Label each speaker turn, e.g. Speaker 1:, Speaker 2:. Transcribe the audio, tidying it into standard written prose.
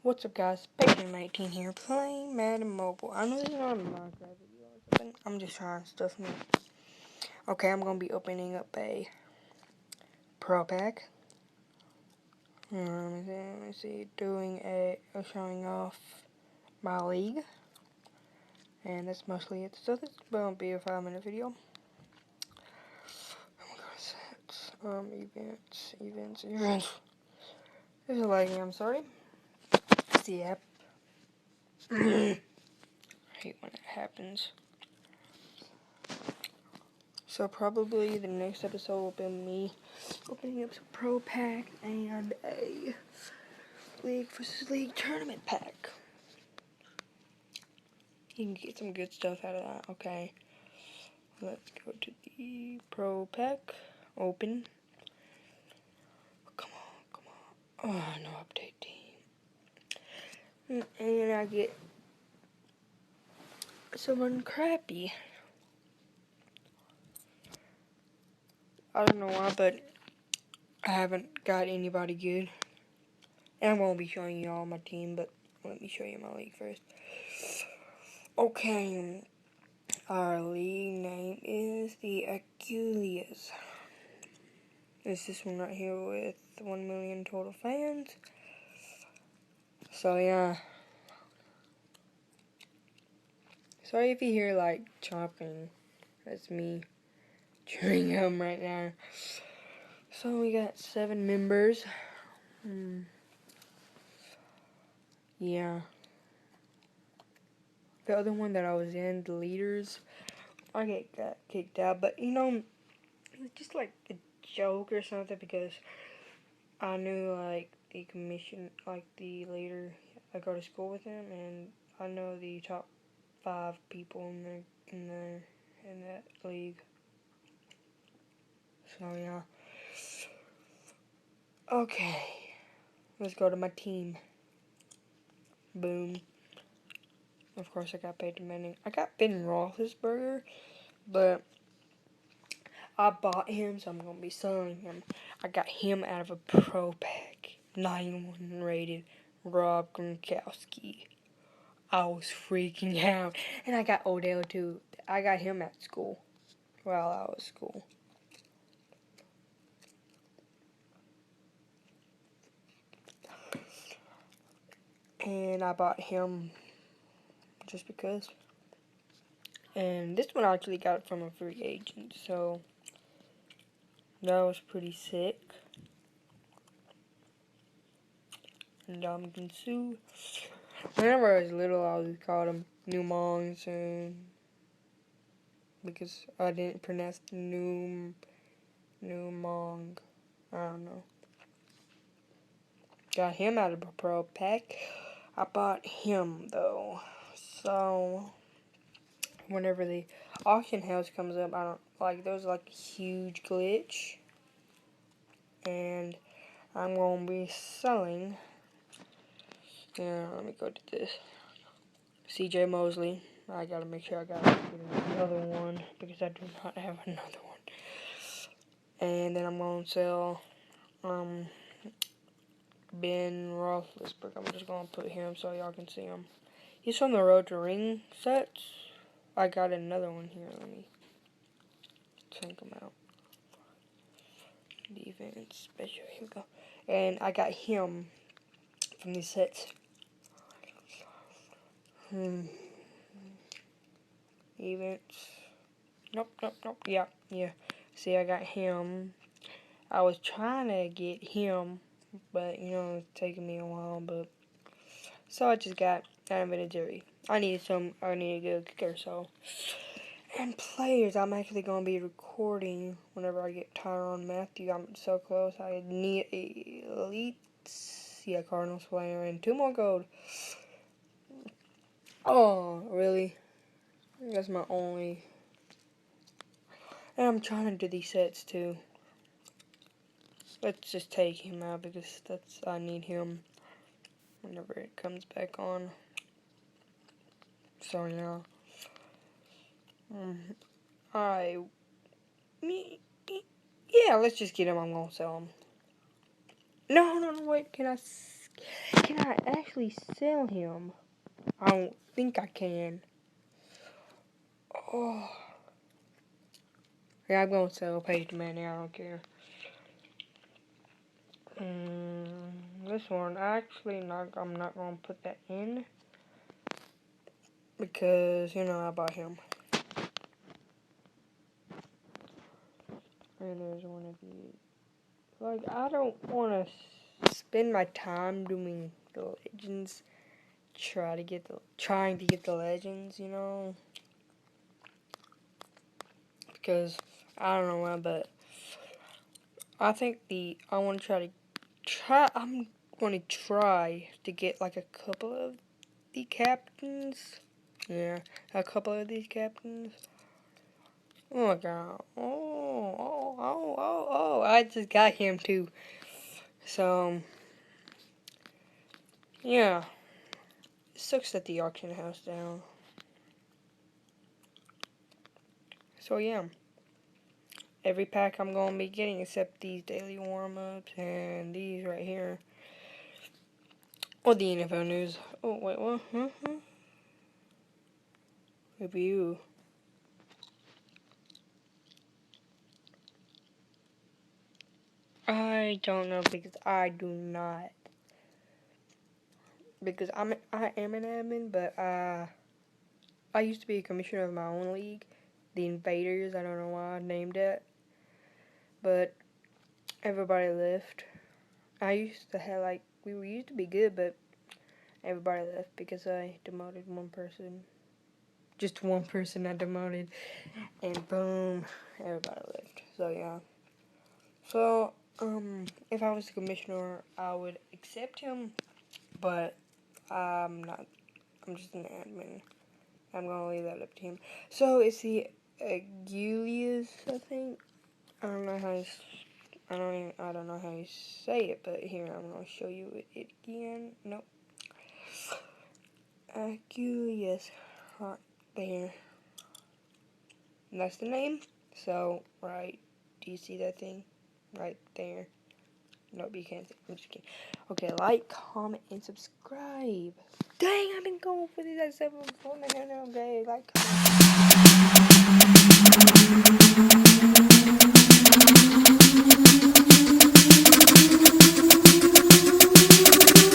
Speaker 1: What's up, guys? Baker19 here, playing Madden Mobile. I know this is not a Minecraft video or something. I'm just trying stuff new. Okay, I'm gonna be opening up a Pro Pack. Let me see. Showing off my league. And that's mostly it. So this is gonna be a 5-minute video. Oh my god, sets. Events. This is lagging, I'm sorry. It's the app. I hate when it happens. So probably the next episode will be me opening up some Pro Pack and a League vs. League tournament pack. You can get some good stuff out of that. Okay, let's go to the Pro Pack. Open. Come on. Oh, no update team. And I get someone crappy. I don't know why, but I haven't got anybody good. And I won't be showing you all my team, but let me show you my league first. Okay, our league name is the Achilles. It's this one right here with 1 million total fans. So yeah. Sorry if you hear like chopping. That's me chewing gum right now. So we got 7 members. Yeah. The other one that I was in, the leaders, got kicked out. But you know, it was just like a joke or something because I knew like the commission, like the leader. I go to school with him, and I know the top 5 people in that league. So yeah. Okay, let's go to my team. Boom. Of course, I got paid demanding. I got Ben Roethlisberger, but I bought him, so I'm gonna be selling him. I got him out of a Pro Pack, 91 rated Rob Gronkowski. I was freaking out, and I got Odell too. I got him at school while I was school. And I bought him just because. And this one I actually got from a free agent, so that was pretty sick. And Dominican Sue. Whenever I was little, I always called him Newmongs, and because I didn't pronounce the Newmong. I don't know. Got him out of a Pro Pack. I bought him though, so whenever the auction house comes up, I don't like there's like a huge glitch, and I'm gonna be selling. Yeah, let me go to this. CJ Mosley. I gotta make sure I got another one because I do not have another one. And then I'm gonna sell Ben Roethlisberger. I'm just gonna put him so y'all can see him. He's from the Road to Ring sets. I got another one here. Let me check him out. Defense special. Here we go. And I got him from these sets. Events. Nope. Yeah. See, I got him. I was trying to get him, but you know, it's taking me a while. But so I just got inventory. I need a good kicker. So, and players, I'm actually gonna be recording whenever I get Tyrann Mathieu. I'm so close. I need a elite. Yeah, Cardinals player and 2 more gold. Oh, really? That's my only. And I'm trying to do these sets too. Let's just take him out because I need him whenever it comes back on. So yeah. Yeah, let's just get him. I'm gonna sell him. No, wait. Can I Can I actually sell him? I don't think I can. Oh. Yeah, I'm going to sell Page Man now. I don't care. This one, actually, I'm not going to put that in. Because, you know, I bought him. And there's one of these. Like, I don't want to spend my time doing the legends. Trying to get the legends, you know. Because, I don't know why, but I think I want to I'm going to try to get like a couple of the captains. Yeah, a couple of these captains. Oh my god. Oh. I just got him too. So, yeah. It sucks that the auction house down. So, yeah. Every pack I'm going to be getting except these daily warm-ups and these right here. Or the NFL news. Oh, wait, what? Review. I don't know because I do not. Because I am an admin, but I used to be a commissioner of my own league, the Invaders. I don't know why I named it, but everybody left. I used to have we used to be good, but everybody left because I demoted one person. Just one person I demoted, and boom, everybody left. So yeah. So if I was the commissioner, I would accept him, but I'm not. I'm just an admin. I'm gonna leave that up to him. So it's the Aguilius, I think. I don't know how I don't know how you say it, but here I'm gonna show you it again. Nope. Aguilius, right there. And that's the name. So right, do you see that thing right there? Nope, you can't see. I'm just kidding. Okay, like, comment, and subscribe. Dang, I've been going for these like 7 minutes. Okay, like, comment.